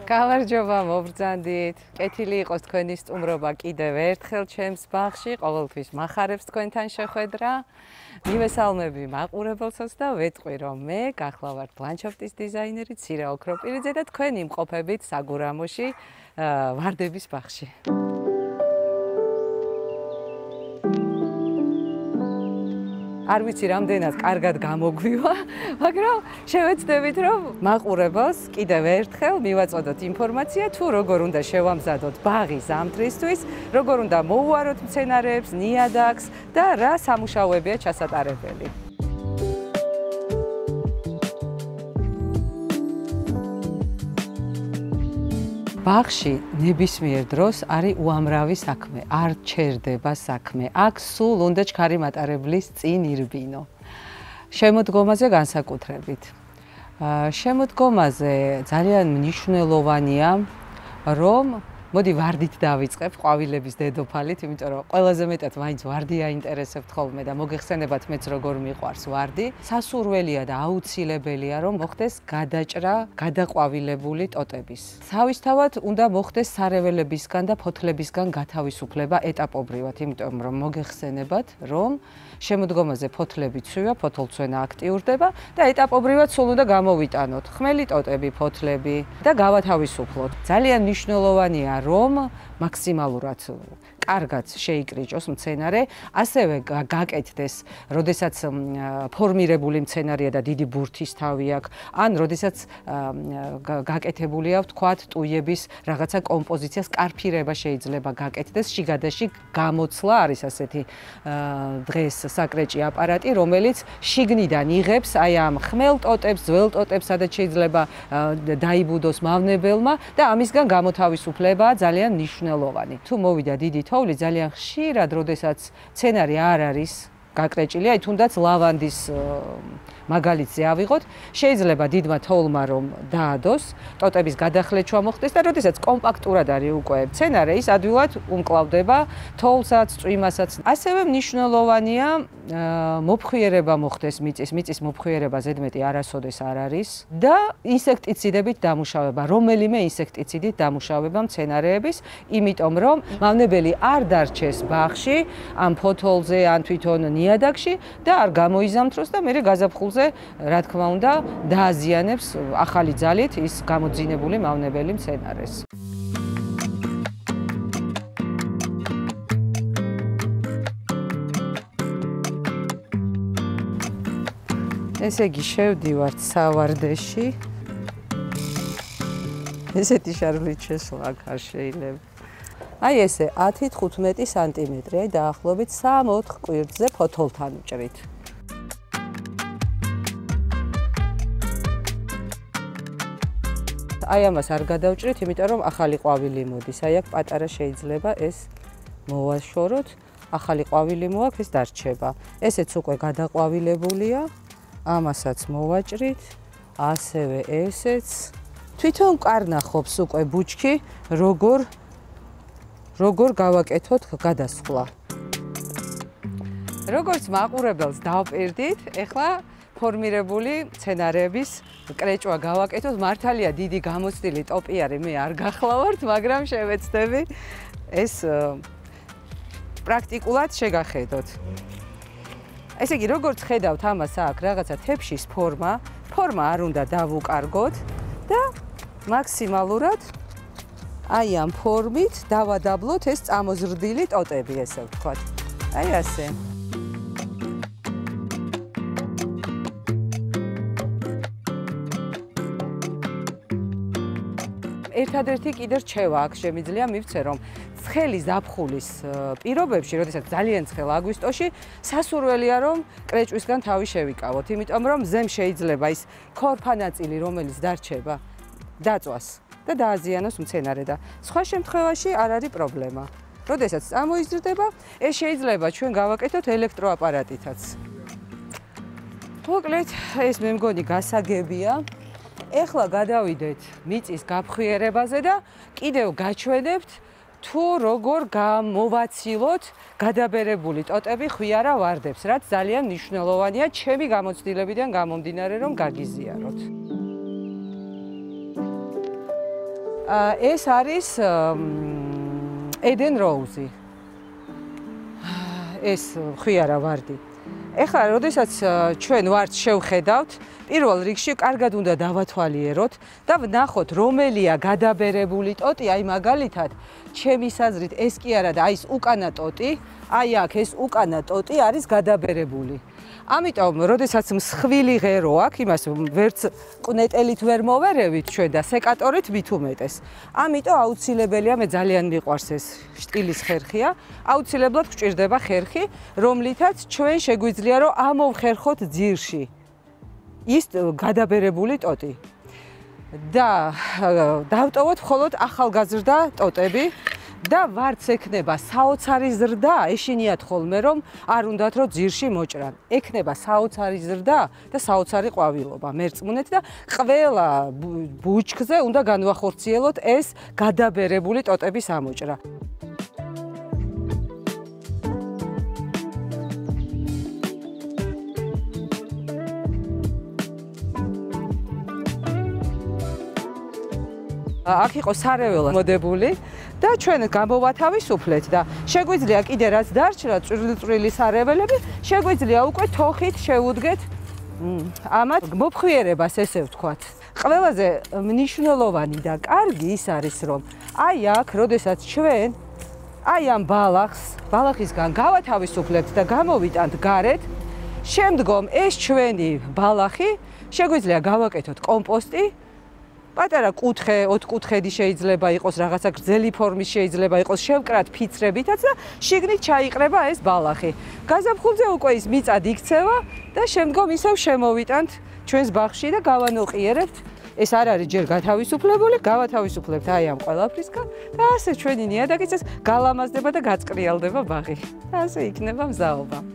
გამარჯობა, მობრძანდით. კეთილი იყოს თქვენი სტუმრობა კიდევ ერთხელ ჩემს ბაღში, ყოველთვის მახარებს თქვენთან შეხვედრა. მივესალმები მაყურებელსაც და ვეტყვი, რომ მე გახლავართ ლანდშაფტის დიზაინერი ცირა ოქროპირიძე და თქვენი მყოფებით საგურამოში ვარდების ბაღში. არ ვიცი რამდენად კარგად გამოგვივა, მაგრამ შევეცდებით, რომ მაყურებელს კიდევ ერთხელ მივაწოდოთ ინფორმაცია თუ როგორ უნდა შევამზადოთ ბაღი ზამთრისთვის, როგორ უნდა მოუვაროთ მცენარეებს, ნიადაგს და რა სამუშაოებია ჩასატარებელი. ბაღში ნებისმიერ დროს არის უამრავი საქმე, არ ჩერდება საქმე. აქ სულ უნდა ჩქარი მატარებლის წინ ირბინო. შემოდგომაზე განსაკუთრებით. შემოდგომაზე ძალიან მნიშვნელოვანია, რომ მოდი ვარდით დავიწყებ ყვავილების დედოფალით, იმიტომ რომ ყველაზე მეტად მაინც ვარდი აინტერესებთ ხოლმე და მოგეხსენებათ მეც როგორ მიყვარს ვარდი. სასურველია და აუცილებელია რომ მოხდეს გადაჭრა გადაყვავილებული ტოტების. თავისთავად უნდა მოხდეს სარეველებისგან და ფოთლებისგან გათავისუფლება ეტაპობრივად, იმიტომ რომ მოგეხსენებათ რომ შემოდგომაზე ფოთლები ცვივა, ფოთოლცვენა აქტიურდება და ეტაპობრივად სულ უნდა გამოვიტანოთ ხმელი ტოტები, ფოთლები და გავათავისუფლოთ. ძალიან მნიშვნელოვანია რომ მაქსიმალურად კარგად შეიკრიჭოს მცენარე, ასევე გაკეთდეს, როდესაც ფორმირებული მცენარეა და დიდი ბურთის თავი აქვს, ან როდესაც გაკეთებულია, ვთქვათ, ტუიების რაღაცა კომპოზიციას კარფირება შეიძლება გაკეთდეს, შიგადაში გამოცლა არის ასეთი დღეს საკრეჭი აპარატი, რომელიც შიგნიდან იღებს აი ამ ხმელ ტოტებს, ძველ ტოტებს, სადაც შეიძლება დაიბუდოს მავნებელმა და ამისგან გამოთავისუფლება ძალიან მნიშვნელოვანი. თუ მოვიდა დიდი თოვლი, ძალიან ხშირად, როდესაც მცენარე არ არის გაკრეჭილი, აი თუნდაც ლავანდის მაგალითზე ავიღოთ, შეიძლება დიდმა თოვლმა რომ დაადოს, ტოტების გადახლეჩვა მოხდეს და როდესაც კომპაქტურად არის უკვე მცენარე, ის ადვილად უმკლავდება თოვლსაც, წვიმასაც. ასევე მნიშვნელოვანია მოფხვიერება მოხდეს მიწის მოფხვიერება ზედმეტი არასოდეს არ არის და ინსექტიციდებით დამუშავება, რომელიმე ინსექტიციდით დამუშავება მცენარეების, იმიტომ რომ მავნებელი არ დარჩეს ბაღში, ამ ფოთოლზე, ან თვითონ ნიადაგში და არ გამოიზამთროს და მერე გაზაფხულზე, რა თქმა უნდა, დააზიანებს ახალი ძალით ის გამოძინებული მავნებელი მცენარეს. ესე იგი შევდივართ სავარდეში. ესეთი შარვლით შესვლა აქ არ შეიძლება. აი ესე 10-15 სანტიმეტრი, აი დაახლოებით 3-4 კვირტზე ფოთოლთან ვჭრით. აი ამას არ გადავჭრით, იმიტომ რომ ახალი ყვავილი მოდის. აი აქ პატარა შეიძლება ეს მოვაშოროთ, ახალი ყვავილი მოაქვს, ეს დარჩება. ესეც უკვე გადაყვავილებულია, ამასაც მოვაჭრით, ასევე ესეც. თვითონ კარნახობს უკვე ბუჩქი, როგორ გავაკეთოთ გადასხლა. როგორც მაყურებელს დავპირდით, ეხლა ფორმირებული მცენარეების კრეჭვა გავაკეთოთ. მართალია დიდი გამოცდილი ტოპიარი მე არ გახლავართ, მაგრამ შევეცდები ეს პრაქტიკულად შეგახედოთ. ესე იგი, როგორც ხედავთ, ამას აქვს რაღაცა თეფშის ფორმა არ უნდა დავუკარგოთ და მაქსიმალურად აი ამ ფორმით დავადაბლოთ ეს წამოზრდილი ტოტები, ესე ვთქვათ. აი ასე. ერთადერთი კიდე რჩევა აქ შემიძლია მივცე, რომ ცხელი ზაფხულის პირობებში, როდესაც ძალიან ცხელ აგვისტოში, სასურველია რომ კრეჭვისგან თავი შევიკავოთ, იმიტომ რომ ზემ შეიძლება ის ქორფანაწილი, რომელიც დარჩება, დაწვას და დააზიანოს მცენარე და სხვა შემთხვევაში არ არის პრობლემა. როდესაც წამოიზრდება, ეს შეიძლება ჩვენ გავაკეთოთ ელექტროაპარატითაც. მოკლედ, ეს მე მგონი გასაგებია. ეხლა გადავიდეთ მიწის გაფხვიერებაზე და კიდევ გაჩვენებთ თუ როგორ გამოვაცილოთ გადაბერებული ტოტები ხვიარა ვარდებს, რაც ძალიან მნიშვნელოვანია ჩემი გამოცდილებიდან გამომდინარე, რომ გაგიზიაროთ. ეს არის ედენ როუზი. ეს ხვიარა ვარდი. ეხლა, როდესაც ჩვენ ვარდს შევხედავთ, პირველ რიგში კარგად უნდა დავათვალიეროთ და ვნახოთ, რომელია გადაბერებული ტოტი, აი მაგალითად, ჩემი საზრით ეს კი არა და აი ეს უკანა ტოტი, აი აქ ეს უკანა ტოტი არის გადაბერებული. ამიტომ, როდესაც მსხვილი ღერო აქვს, იმას ვერც ყნეტელით ვერ მოვერევით ჩვენ და სეკატორით მით უმეტეს. ამიტომ აუცილებელია, მე ძალიან მიყვარს ეს შტილის ხერხია, აუცილებლად გვჭირდება ხერხი, რომლითაც ჩვენ შეგვიძლია რომ ამოვხერხოთ ძირში ის გადაბერებული ტოტი. და დავტოვოთ მხოლოდ ახალგაზრდა ტოტები. და ვარდს ექნება საოცარი ზრდა, ეშინიათ ხოლმე რომ არ უნდათ რომ ძირში მოჭრან. ექნება საოცარი ზრდა და საოცარი ყვავილობა მერწმუნეთ და ყველა ბუჩქზე უნდა განვახორციელოთ ეს გადაბერებული ტოტების ამოჭრა. აქ იყო სარეველად მოდებული და ჩვენ გამოვათავისუფლეთ და შეგვიძლია კიდე რაც დარჩა წვრილი სარეველები, შეგვიძლია უკვე თოხით შევუდგეთ ამათ მოფხვიერებას, ესე ვთქვათ. ყველაზე მნიშვნელოვანი და კარგი ის არის, რომ აი აქ, როდესაც ჩვენ აი ამ ბალახისგან გავათავისუფლებთ და გამოვიტანთ გარეთ, შემდგომ ეს ჩვენი ბალახი შეგვიძლია გავაკეთოთ კომპოსტი. პატარა კუთხე, ოთხკუთხედი შეიძლება იყოს, რაღაცა გრძელი ფორმის შეიძლება იყოს, შევკრათ ფიცრებითაც და შიგნით ჩაიყრება ეს ბალახი. გაზაფხულზე უკვე ის მიწად იქცევა და შემდგომ ისევ შემოვიტანთ ჩვენს ბაღში და გავანოყიერებთ. ეს არ არის ჯერ გათავისუფლებული, გავათავისუფლებთ აი ამ ყველაფრისგან და ასე ჩვენი ნიადაგიც ეს გალამაზდება და გაწყრიალდება ბაღი. და ასე იქნება მზაობა.